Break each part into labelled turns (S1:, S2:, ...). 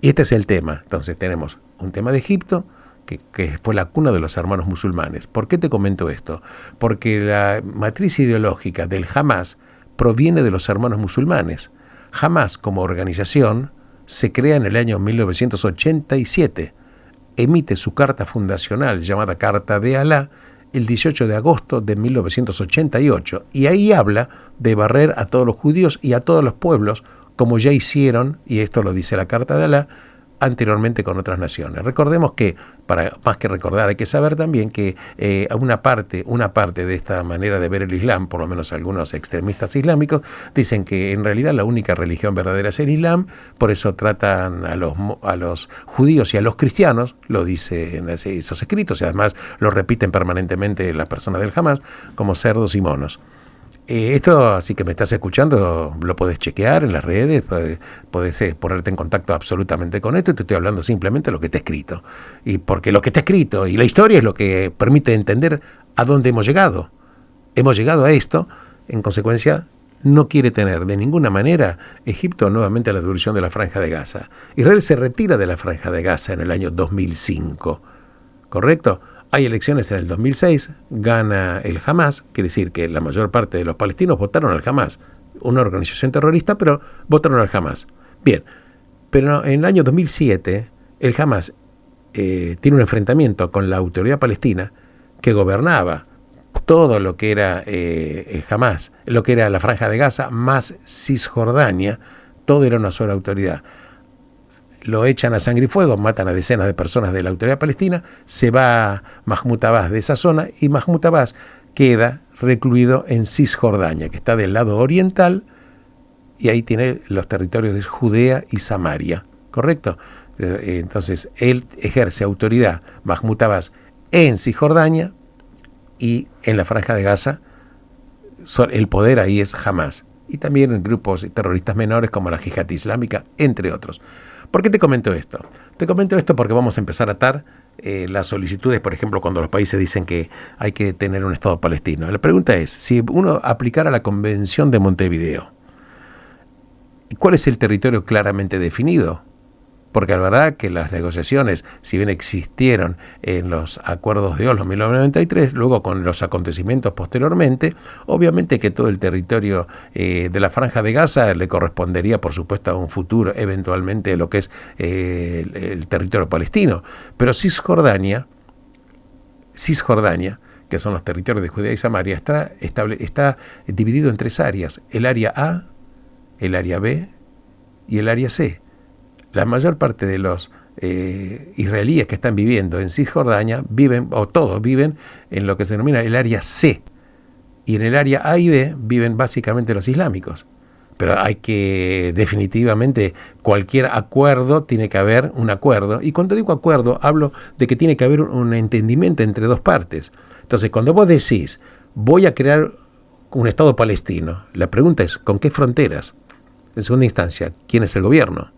S1: Y este es el tema. Entonces tenemos un tema de Egipto, que fue la cuna de los hermanos musulmanes. ¿Por qué te comento esto? Porque la matriz ideológica del Hamás proviene de los hermanos musulmanes. Hamás, como organización, se crea en el año 1987. Emite su carta fundacional, llamada Carta de Alá, el 18 de agosto de 1988. Y ahí habla de barrer a todos los judíos y a todos los pueblos, como ya hicieron, y esto lo dice la Carta de Alá, anteriormente con otras naciones. Recordemos que, para más que recordar, hay que saber también que una parte de esta manera de ver el Islam, por lo menos algunos extremistas islámicos, dicen que en realidad la única religión verdadera es el Islam, por eso tratan a los judíos y a los cristianos, lo dicen esos escritos, y además lo repiten permanentemente las personas del Hamás, como cerdos y monos. Esto, así que me estás escuchando, lo podés chequear en las redes, podés ponerte en contacto absolutamente con esto, y te estoy hablando simplemente de lo que está escrito. Y porque lo que está escrito y la historia es lo que permite entender a dónde hemos llegado. Hemos llegado a esto, en consecuencia, no quiere tener de ninguna manera Egipto nuevamente la devolución de la Franja de Gaza. Israel se retira de la Franja de Gaza en el año 2005, ¿correcto? Hay elecciones en el 2006, gana el Hamás, quiere decir que la mayor parte de los palestinos votaron al Hamás, una organización terrorista, pero votaron al Hamás. Bien, pero en el año 2007 el Hamás tiene un enfrentamiento con la autoridad palestina que gobernaba todo lo que era el Hamás, lo que era la Franja de Gaza, más Cisjordania, todo era una sola autoridad. Lo echan a sangre y fuego, matan a decenas de personas de la autoridad palestina, se va Mahmoud Abbas de esa zona y Mahmoud Abbas queda recluido en Cisjordania, que está del lado oriental, y ahí tiene los territorios de Judea y Samaria, ¿correcto? Entonces, él ejerce autoridad, Mahmoud Abbas, en Cisjordania, y en la Franja de Gaza el poder ahí es Hamás, y también en grupos terroristas menores como la Yihad Islámica, entre otros. ¿Por qué te comento esto? Te comento esto porque vamos a empezar a atar las solicitudes, por ejemplo, cuando los países dicen que hay que tener un Estado palestino. La pregunta es, si uno aplicara la Convención de Montevideo, ¿cuál es el territorio claramente definido? Porque la verdad que las negociaciones, si bien existieron en los acuerdos de Oslo en 1993, luego con los acontecimientos posteriormente, obviamente que todo el territorio de la Franja de Gaza le correspondería, por supuesto, a un futuro, eventualmente, lo que es el territorio palestino. Pero Cisjordania, que son los territorios de Judea y Samaria, está dividido en tres áreas: el área A, el área B y el área C. La mayor parte de los israelíes que están viviendo en Cisjordania todos viven en lo que se denomina el área C. Y en el área A y B viven básicamente los islámicos. Pero hay que, definitivamente, cualquier acuerdo, tiene que haber un acuerdo. Y cuando digo acuerdo, hablo de que tiene que haber un entendimiento entre dos partes. Entonces, cuando vos decís, voy a crear un Estado palestino, la pregunta es, ¿con qué fronteras? En segunda instancia, ¿quién es el gobierno?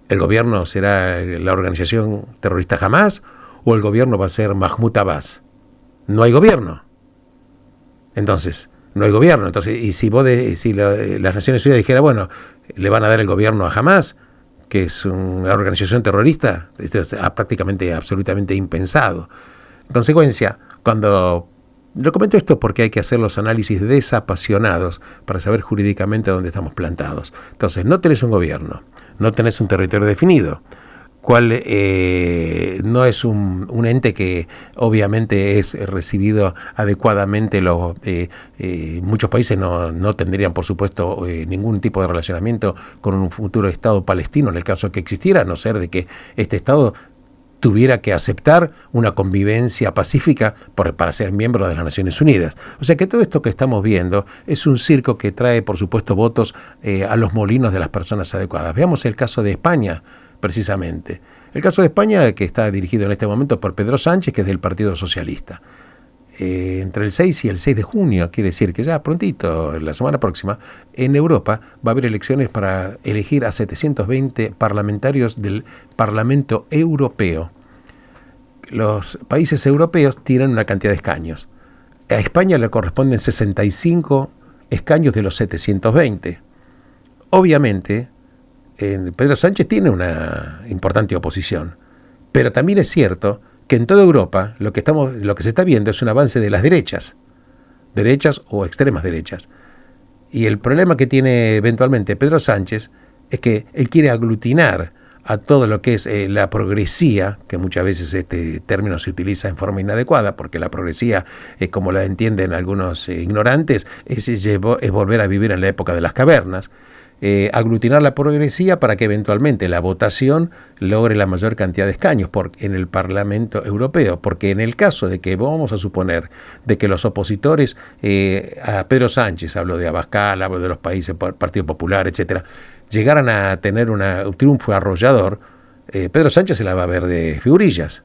S1: ¿El gobierno será la organización terrorista Hamás o el gobierno va a ser Mahmoud Abbas? No hay gobierno. Entonces, no hay gobierno. Entonces, y si las Naciones Unidas dijera, bueno, le van a dar el gobierno a Hamás, que es una organización terrorista, esto es prácticamente, absolutamente impensado. En consecuencia, cuando lo comento esto porque hay que hacer los análisis desapasionados para saber jurídicamente dónde estamos plantados. Entonces, no tenés un gobierno, no tenés un territorio definido, cual no es un ente que obviamente es recibido adecuadamente. Muchos países no tendrían, por supuesto, ningún tipo de relacionamiento con un futuro Estado palestino en el caso de que existiera, a no ser de que este Estado tuviera que aceptar una convivencia pacífica para ser miembro de las Naciones Unidas. O sea que todo esto que estamos viendo es un circo que trae, por supuesto, votos a los molinos de las personas adecuadas. Veamos el caso de España, precisamente. El caso de España, que está dirigido en este momento por Pedro Sánchez, que es del Partido Socialista. Entre el 6 y el 6 de junio, quiere decir que ya prontito, la semana próxima, en Europa va a haber elecciones para elegir a 720 parlamentarios del Parlamento Europeo. Los países europeos tienen una cantidad de escaños. A España le corresponden 65 escaños de los 720. Obviamente, Pedro Sánchez tiene una importante oposición, pero también es cierto que en toda Europa lo que se está viendo es un avance de las derechas o extremas derechas. Y el problema que tiene eventualmente Pedro Sánchez es que él quiere aglutinar a todo lo que es la progresía, que muchas veces este término se utiliza en forma inadecuada, porque la progresía, como la entienden algunos ignorantes, es volver a vivir en la época de las cavernas. Aglutinar la progresía para que eventualmente la votación logre la mayor cantidad de escaños en el Parlamento Europeo, porque en el caso de que vamos a suponer de que los opositores a Pedro Sánchez, hablo de Abascal, hablo de los países, Partido Popular, etcétera, llegaran a tener un triunfo arrollador, Pedro Sánchez se la va a ver de figurillas.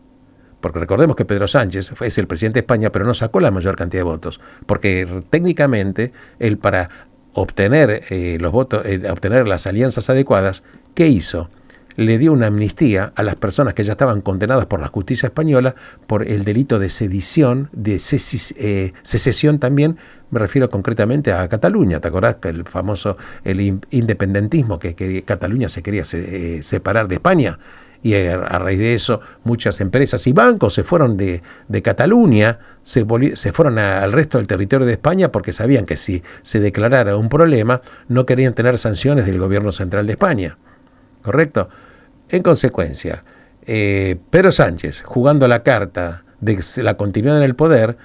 S1: Porque recordemos que Pedro Sánchez es el presidente de España, pero no sacó la mayor cantidad de votos, porque técnicamente él, para obtener los votos, obtener las alianzas adecuadas, ¿qué hizo? Le dio una amnistía a las personas que ya estaban condenadas por la justicia española por el delito de sedición, de secesión también. Me refiero concretamente a Cataluña. ¿Te acordás que el independentismo, que Cataluña se quería separar de España? Y a raíz de eso muchas empresas y bancos se fueron de Cataluña, se fueron al resto del territorio de España, porque sabían que si se declarara un problema no querían tener sanciones del gobierno central de España. ¿Correcto? En consecuencia, Pedro Sánchez, jugando la carta de la continuidad en el poder,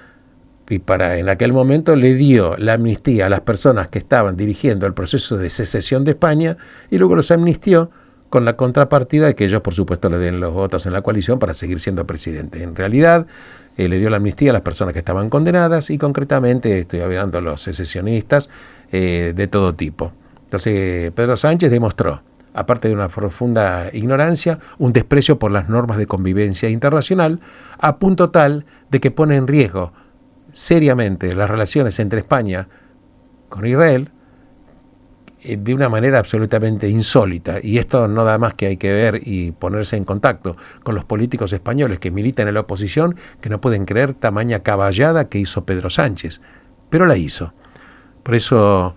S1: y en aquel momento le dio la amnistía a las personas que estaban dirigiendo el proceso de secesión de España, y luego los amnistió con la contrapartida de que ellos, por supuesto, le den los votos en la coalición para seguir siendo presidente. En realidad, le dio la amnistía a las personas que estaban condenadas, y concretamente estoy hablando de los secesionistas de todo tipo. Entonces, Pedro Sánchez demostró, aparte de una profunda ignorancia, un desprecio por las normas de convivencia internacional, a punto tal de que pone en riesgo seriamente las relaciones entre España con Israel, de una manera absolutamente insólita. Y esto no da más que hay que ver y ponerse en contacto con los políticos españoles que militan en la oposición, que no pueden creer tamaña caballada que hizo Pedro Sánchez, pero la hizo. Por eso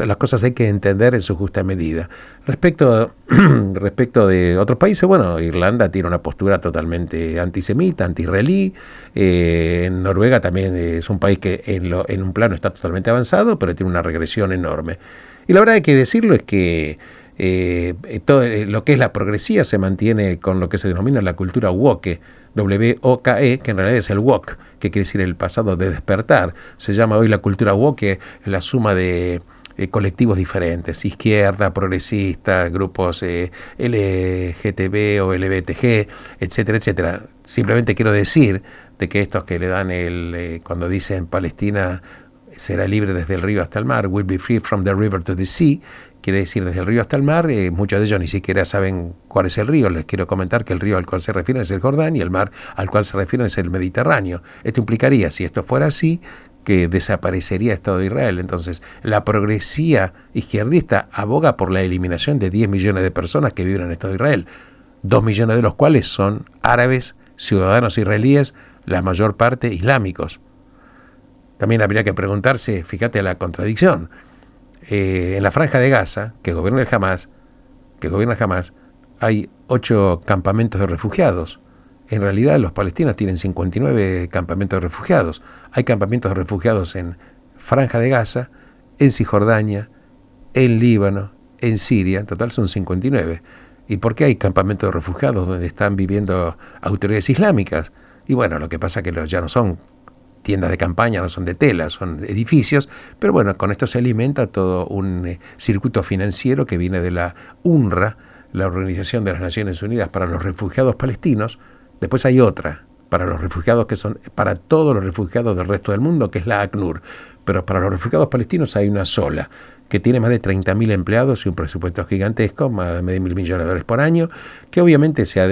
S1: las cosas hay que entender en su justa medida. Respecto de otros países, bueno, Irlanda tiene una postura totalmente antisemita, anti-israelí. En Noruega también es un país que en un plano está totalmente avanzado, pero tiene una regresión enorme. Y la verdad hay que decirlo es que todo lo que es la progresía se mantiene con lo que se denomina la cultura woke, W-O-K-E, que en realidad es el woke, que quiere decir el pasado de despertar. Se llama hoy la cultura woke la suma de colectivos diferentes, izquierda, progresista, grupos LGTB o LBTG, etcétera, etcétera. Simplemente quiero decir de que estos que le dan cuando dicen Palestina será libre desde el río hasta el mar, will be free from the river to the sea, quiere decir desde el río hasta el mar. Muchos de ellos ni siquiera saben cuál es el río. Les quiero comentar que el río al cual se refieren es el Jordán, y el mar al cual se refieren es el Mediterráneo. Esto implicaría, si esto fuera así, que desaparecería el Estado de Israel. Entonces, la progresía izquierdista aboga por la eliminación de 10 millones de personas que viven en el Estado de Israel, 2 millones de los cuales son árabes, ciudadanos israelíes, la mayor parte islámicos. También habría que preguntarse, fíjate la contradicción, en la Franja de Gaza, que gobierna Hamás, hay 8 campamentos de refugiados. En realidad los palestinos tienen 59 campamentos de refugiados. Hay campamentos de refugiados en Franja de Gaza, en Cisjordania, en Líbano, en Siria, en total son 59. ¿Y por qué hay campamentos de refugiados donde están viviendo autoridades islámicas? Y bueno, lo que pasa es que ya no son tiendas de campaña, no son de tela, son edificios, pero bueno, con esto se alimenta todo un circuito financiero que viene de la UNRWA, la Organización de las Naciones Unidas para los Refugiados Palestinos. Después hay otra para los refugiados que son para todos los refugiados del resto del mundo, que es la ACNUR, pero para los refugiados palestinos hay una sola, que tiene más de 30.000 empleados y un presupuesto gigantesco, más de $1.000 millones por año, que obviamente se ha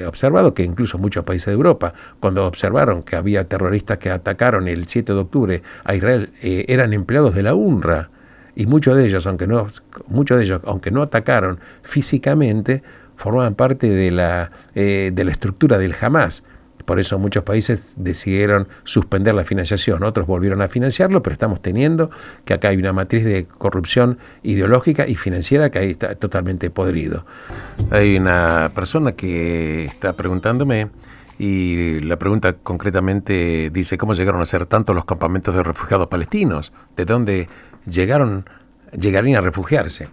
S1: observado que incluso muchos países de Europa, cuando observaron que había terroristas que atacaron el 7 de octubre a Israel, eran empleados de la UNRWA, y muchos de ellos, aunque no atacaron físicamente, formaban parte de la estructura del Hamás. Por eso muchos países decidieron suspender la financiación, otros volvieron a financiarlo, pero estamos teniendo que acá hay una matriz de corrupción ideológica y financiera que ahí está totalmente podrido. Hay una persona que está preguntándome, y la pregunta concretamente dice: ¿cómo llegaron a ser tantos los campamentos de refugiados palestinos? ¿De dónde llegarían a refugiarse?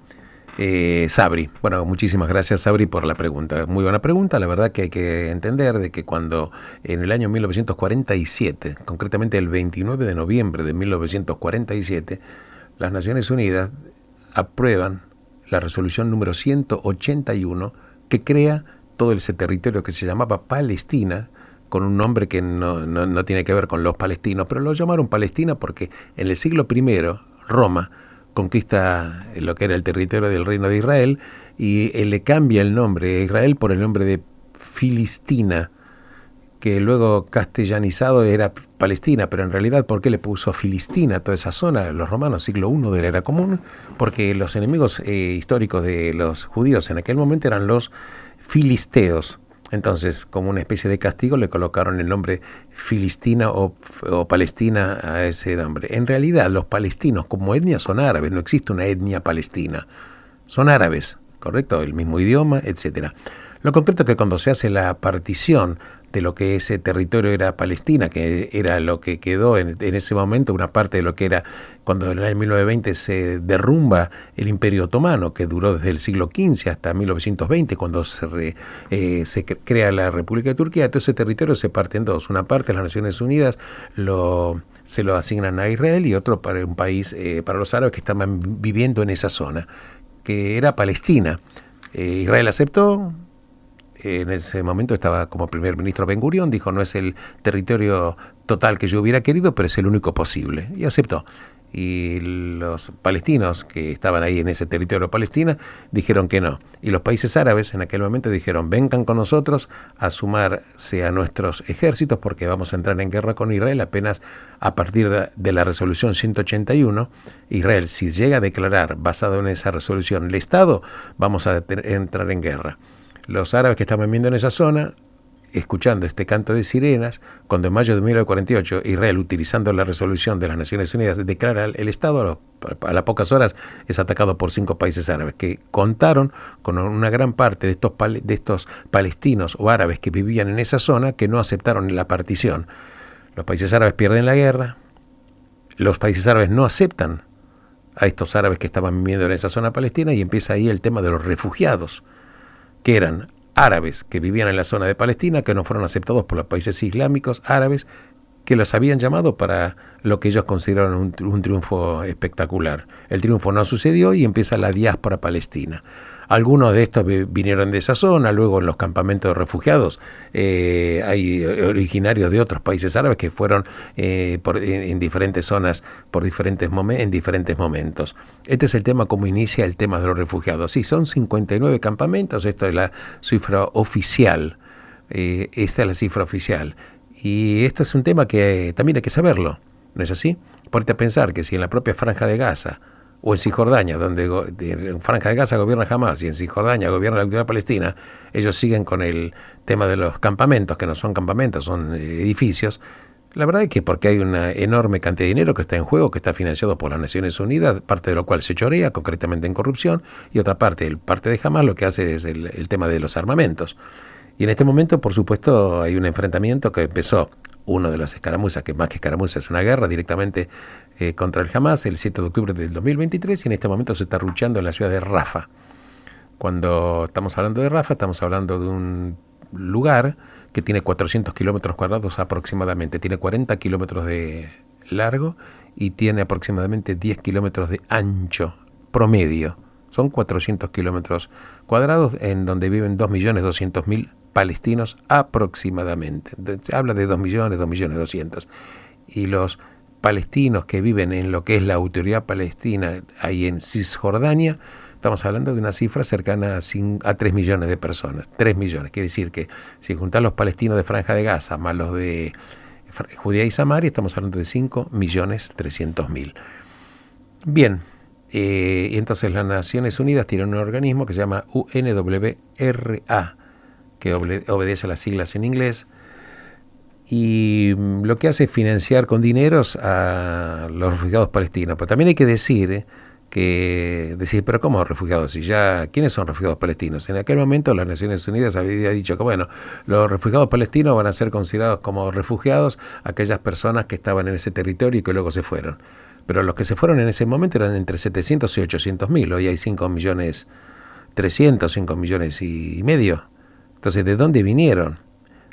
S1: Sabri, bueno, muchísimas gracias, Sabri, por la pregunta. Muy buena pregunta. La verdad que hay que entender de que cuando en el año 1947, concretamente el 29 de noviembre de 1947, las Naciones Unidas aprueban la resolución número 181 que crea todo ese territorio que se llamaba Palestina, con un nombre que no tiene que ver con los palestinos, pero lo llamaron Palestina porque en el siglo I Roma conquista lo que era el territorio del Reino de Israel y él le cambia el nombre a Israel por el nombre de Filistina, que luego castellanizado era Palestina, pero en realidad, ¿por qué le puso Filistina a toda esa zona? Los romanos, siglo I de la era común, porque los enemigos históricos de los judíos en aquel momento eran los filisteos. Entonces, como una especie de castigo, le colocaron el nombre Filistina o Palestina a ese nombre. En realidad, los palestinos como etnia son árabes, no existe una etnia palestina. Son árabes, ¿correcto? El mismo idioma, etcétera. Lo concreto es que cuando se hace la partición de lo que ese territorio era Palestina, que era lo que quedó en ese momento, una parte de lo que era cuando en el año 1920 se derrumba el Imperio Otomano, que duró desde el siglo XV hasta 1920, cuando se crea la República de Turquía. Todo ese territorio se parte en dos. Una parte de las Naciones Unidas se lo asignan a Israel y otro para un país, para los árabes que estaban viviendo en esa zona, que era Palestina. Israel aceptó. En ese momento estaba como primer ministro Ben Gurión, dijo: no es el territorio total que yo hubiera querido, pero es el único posible, y aceptó. Y los palestinos que estaban ahí en ese territorio palestina dijeron que no. Y los países árabes en aquel momento dijeron: vengan con nosotros a sumarse a nuestros ejércitos porque vamos a entrar en guerra con Israel apenas a partir de la resolución 181. Israel, si llega a declarar, basado en esa resolución, el Estado, vamos a entrar en guerra. Los árabes que estaban viviendo en esa zona, escuchando este canto de sirenas, cuando en mayo de 1948 Israel, utilizando la resolución de las Naciones Unidas, declara el Estado, a las pocas horas es atacado por 5 países árabes que contaron con una gran parte de estos palestinos o árabes que vivían en esa zona que no aceptaron la partición. Los países árabes pierden la guerra, los países árabes no aceptan a estos árabes que estaban viviendo en esa zona palestina y empieza ahí el tema de los refugiados, que eran árabes que vivían en la zona de Palestina, que no fueron aceptados por los países islámicos árabes, que los habían llamado para lo que ellos consideraron un triunfo espectacular. El triunfo no sucedió y empieza la diáspora palestina. Algunos de estos vinieron de esa zona, luego en los campamentos de refugiados hay originarios de otros países árabes que fueron en diferentes zonas en diferentes momentos. Este es el tema, como inicia el tema de los refugiados. Sí, son 59 campamentos, esto es la cifra oficial, esta es la cifra oficial. Y esto es un tema que también hay que saberlo, ¿no es así? Ponte a pensar que si en la propia Franja de Gaza o en Cisjordania, donde en Franja de Gaza gobierna Hamás y en Cisjordania gobierna la Autoridad Palestina, ellos siguen con el tema de los campamentos, que no son campamentos, son edificios. La verdad es que porque hay una enorme cantidad de dinero que está en juego, que está financiado por las Naciones Unidas, parte de lo cual se chorea, concretamente en corrupción, y otra parte, el parte de Hamás, lo que hace es el tema de los armamentos. Y en este momento, por supuesto, hay un enfrentamiento que empezó, uno de las escaramuzas, que más que escaramuzas es una guerra directamente contra el Hamás, el 7 de octubre del 2023, y en este momento se está luchando en la ciudad de Rafah. Cuando estamos hablando de Rafah, estamos hablando de un lugar que tiene 400 kilómetros cuadrados aproximadamente, tiene 40 kilómetros de largo y tiene aproximadamente 10 kilómetros de ancho promedio. Son 400 kilómetros cuadrados en donde viven 2.200.000 palestinos aproximadamente. Se habla de 2 millones, 2.200.000. Y los palestinos que viven en lo que es la Autoridad Palestina, ahí en Cisjordania, estamos hablando de una cifra cercana a 3 millones de personas. 3 millones. Quiere decir que si juntar los palestinos de Franja de Gaza más los de Judea y Samaria, estamos hablando de 5.300.000. Bien. Y entonces las Naciones Unidas tienen un organismo que se llama UNWRA, que obedece a las siglas en inglés, y lo que hace es financiar con dineros a los refugiados palestinos. Pero también hay que decir pero ¿cómo refugiados? Si ya, ¿quiénes son refugiados palestinos? En aquel momento las Naciones Unidas había dicho que, bueno, los refugiados palestinos van a ser considerados como refugiados aquellas personas que estaban en ese territorio y que luego se fueron. Pero los que se fueron en ese momento eran entre 700 y 800 mil. Hoy hay 5 millones 300, 5 millones y medio. Entonces, ¿de dónde vinieron?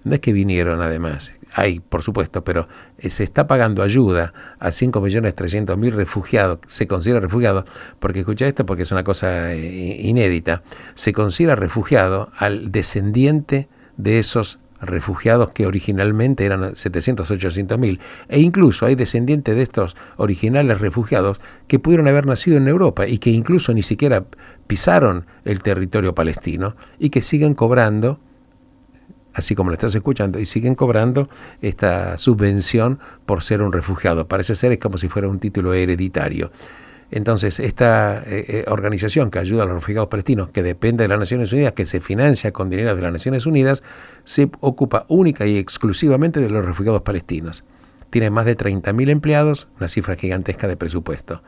S1: No es que vinieron además, hay por supuesto, pero se está pagando ayuda a 5.300.000 refugiados, se considera refugiado, porque escucha esto porque es una cosa inédita, se considera refugiado al descendiente de esos refugiados que originalmente eran 700, 800.000, e incluso hay descendientes de estos originales refugiados que pudieron haber nacido en Europa y que incluso ni siquiera pisaron el territorio palestino y que siguen cobrando, así como lo estás escuchando, y siguen cobrando esta subvención por ser un refugiado. Parece ser es como si fuera un título hereditario. Entonces, esta organización que ayuda a los refugiados palestinos, que depende de las Naciones Unidas, que se financia con dinero de las Naciones Unidas, se ocupa única y exclusivamente de los refugiados palestinos. Tiene más de 30.000 empleados, una cifra gigantesca de presupuesto.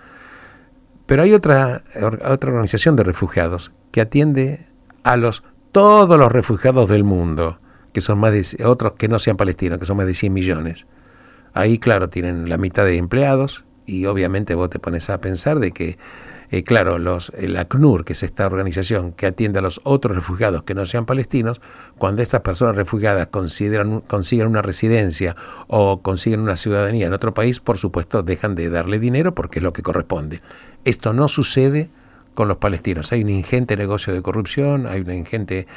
S1: Pero hay otra organización de refugiados que atiende a todos los refugiados del mundo, que son más de otros que no sean palestinos, que son más de 100 millones. Ahí, claro, tienen la mitad de empleados y obviamente vos te pones a pensar de que, el ACNUR, que es esta organización que atiende a los otros refugiados que no sean palestinos, cuando estas personas refugiadas consigan una residencia o consiguen una ciudadanía en otro país, por supuesto dejan de darle dinero porque es lo que corresponde. Esto no sucede con los palestinos. Hay un ingente negocio de corrupción, hay una ingente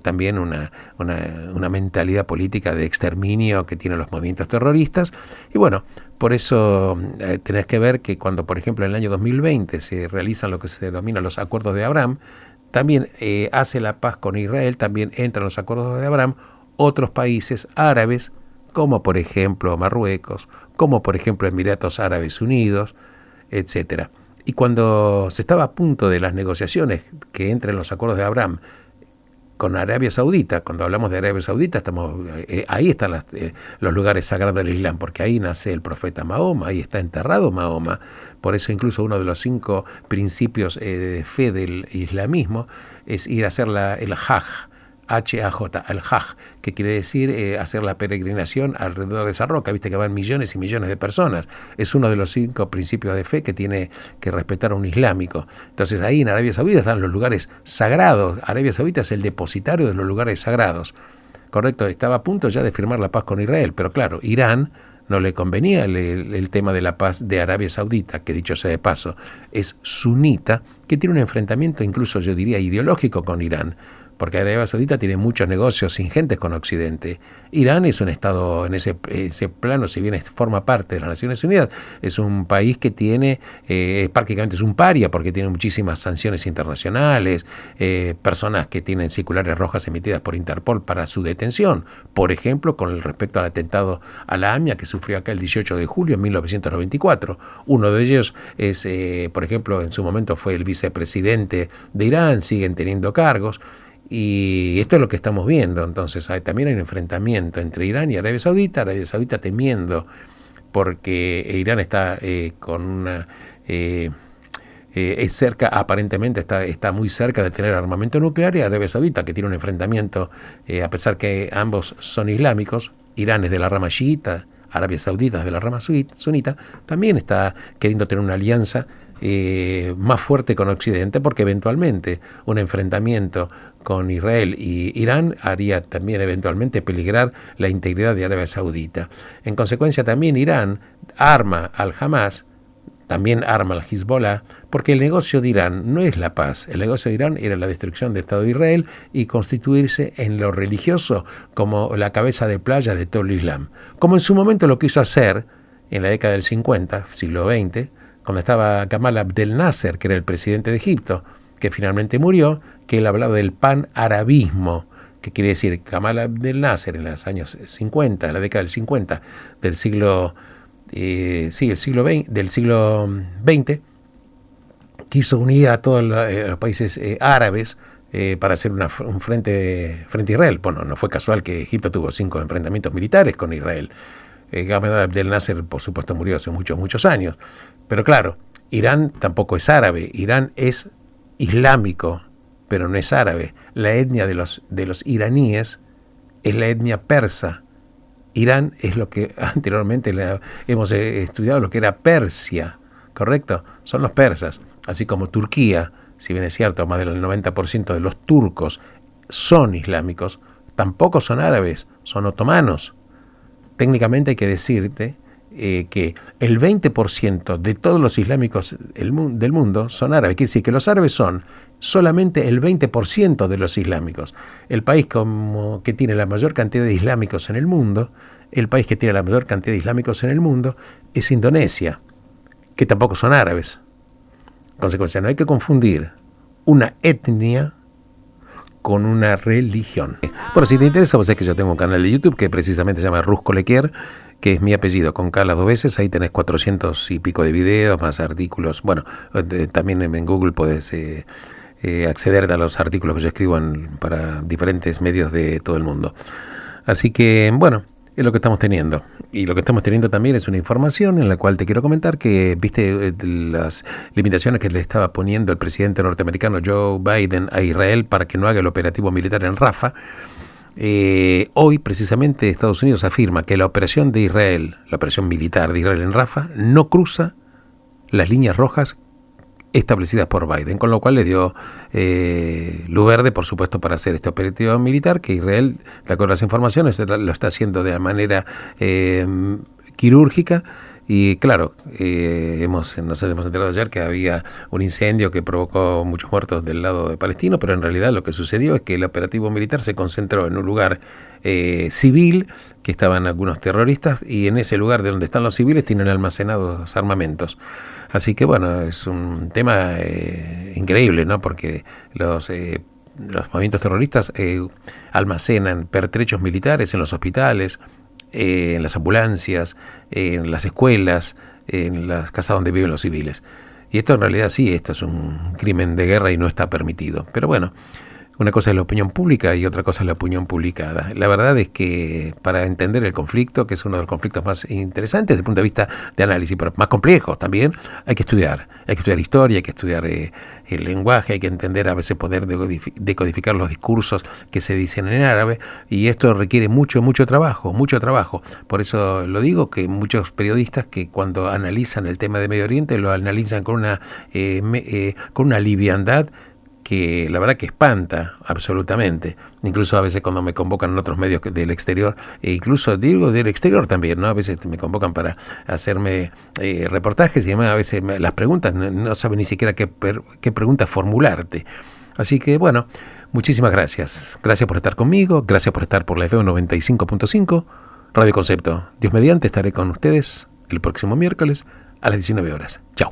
S1: también una mentalidad política de exterminio que tienen los movimientos terroristas. Y bueno, por eso tenés que ver que cuando, por ejemplo, en el año 2020 se realizan lo que se denomina los acuerdos de Abraham, también hace la paz con Israel, también entran los acuerdos de Abraham otros países árabes, como por ejemplo Marruecos, como por ejemplo Emiratos Árabes Unidos, etcétera. Y cuando se estaba a punto de las negociaciones que entren los acuerdos de Abraham con Arabia Saudita, cuando hablamos de Arabia Saudita, ahí están los lugares sagrados del Islam, porque ahí nace el profeta Mahoma, ahí está enterrado Mahoma. Por eso incluso uno de los 5 principios de fe del islamismo es ir a hacer el Hajj, H-A-J, el Hajj, que quiere decir hacer la peregrinación alrededor de esa roca. Viste que van millones y millones de personas. Es uno de los 5 principios de fe que tiene que respetar un islámico. Entonces ahí en Arabia Saudita están los lugares sagrados. Arabia Saudita es el depositario de los lugares sagrados. Correcto, estaba a punto ya de firmar la paz con Israel, pero claro, Irán no le convenía el tema de la paz de Arabia Saudita, que dicho sea de paso, es sunita, que tiene un enfrentamiento incluso yo diría ideológico con Irán, porque Arabia Saudita tiene muchos negocios ingentes con Occidente. Irán es un estado en ese plano, si bien forma parte de las Naciones Unidas, es un país que tiene, prácticamente es un paria, porque tiene muchísimas sanciones internacionales, personas que tienen circulares rojas emitidas por Interpol para su detención. Por ejemplo, con respecto al atentado a la AMIA que sufrió acá el 18 de julio de 1994. Uno de ellos es, por ejemplo, en su momento fue el vicepresidente de Irán, siguen teniendo cargos. Y esto es lo que estamos viendo. Entonces también hay un enfrentamiento entre Irán y Arabia Saudita temiendo porque Irán está con una es cerca, aparentemente está muy cerca de tener armamento nuclear, y Arabia Saudita, que tiene un enfrentamiento, a pesar que ambos son islámicos, Irán es de la rama chiita, Arabia Saudita es de la rama sunita, también está queriendo tener una alianza más fuerte con Occidente, porque eventualmente un enfrentamiento con Israel y Irán haría también eventualmente peligrar la integridad de Arabia Saudita. En consecuencia, también Irán arma al Hamas, también arma al Hezbollah, porque el negocio de Irán no es la paz. El negocio de Irán era la destrucción del Estado de Israel y constituirse en lo religioso como la cabeza de playa de todo el Islam. Como en su momento lo quiso hacer en la década del 50, siglo XX, cuando estaba Gamal Abdel Nasser, que era el presidente de Egipto, que finalmente murió, que él hablaba del pan-arabismo, que quiere decir Gamal Abdel Nasser en los años 50, en la década del 50 del siglo del siglo XX, quiso unir a todos los países árabes para hacer un frente a Israel. Bueno, no fue casual que Egipto tuvo 5 enfrentamientos militares con Israel. Gamal Abdel Nasser, por supuesto, murió hace muchos años. Pero claro, Irán tampoco es árabe. Irán es islámico, pero no es árabe. La etnia de los iraníes es la etnia persa. Irán es lo que anteriormente hemos estudiado, lo que era Persia, ¿correcto? Son los persas. Así como Turquía, si bien es cierto, más del 90% de los turcos son islámicos, tampoco son árabes, son otomanos. Técnicamente hay que decirte que el 20% de todos los islámicos del mundo son árabes. Quiere decir que los árabes son solamente el 20% de los islámicos. El país que tiene la mayor cantidad de islámicos en el mundo, es Indonesia, que tampoco son árabes. En consecuencia, no hay que confundir una etnia con una religión. Bueno, si te interesa, vos sabés que yo tengo un canal de YouTube que precisamente se llama Rusco Lequier, que es mi apellido, con K las 2 veces. Ahí tenés 400 y pico de videos, más artículos. Bueno, también en Google podés acceder a los artículos que yo escribo para diferentes medios de todo el mundo. Así que, bueno, es lo que estamos teniendo. Y lo que estamos teniendo también es una información en la cual te quiero comentar que, viste, las limitaciones que le estaba poniendo el presidente norteamericano Joe Biden a Israel para que no haga el operativo militar en Rafah. Hoy, precisamente, Estados Unidos afirma que la operación militar de Israel en Rafah, no cruza las líneas rojas establecidas por Biden, con lo cual le dio luz verde, por supuesto, para hacer este operativo militar, que Israel, de acuerdo a las informaciones, lo está haciendo de manera quirúrgica. Y claro, nos hemos enterado ayer que había un incendio que provocó muchos muertos del lado de palestino, pero en realidad lo que sucedió es que el operativo militar se concentró en un lugar civil, que estaban algunos terroristas, y en ese lugar de donde están los civiles tienen almacenados armamentos. Así que bueno, es un tema increíble, ¿no? Porque los movimientos terroristas almacenan pertrechos militares en los hospitales, en las ambulancias, en las escuelas, en las casas donde viven los civiles. Y esto en realidad sí, esto es un crimen de guerra y no está permitido. Pero bueno, una cosa es la opinión pública y otra cosa es la opinión publicada. La verdad es que para entender el conflicto, que es uno de los conflictos más interesantes desde el punto de vista de análisis, pero más complejos también, hay que estudiar historia, hay que estudiar el lenguaje, hay que entender, a veces poder decodificar los discursos que se dicen en árabe, y esto requiere mucho trabajo. Por eso lo digo, que muchos periodistas que cuando analizan el tema de Medio Oriente lo analizan con una liviandad que la verdad que espanta absolutamente. Incluso a veces cuando me convocan en otros medios del exterior, e incluso digo del exterior también, ¿no? A veces me convocan para hacerme reportajes y además a veces las preguntas no saben ni siquiera qué preguntas formularte. Así que bueno, muchísimas gracias. Gracias por estar conmigo, gracias por estar por la FM 95.5, Radio Concepto. Dios mediante, estaré con ustedes el próximo miércoles a las 19 horas. Chao.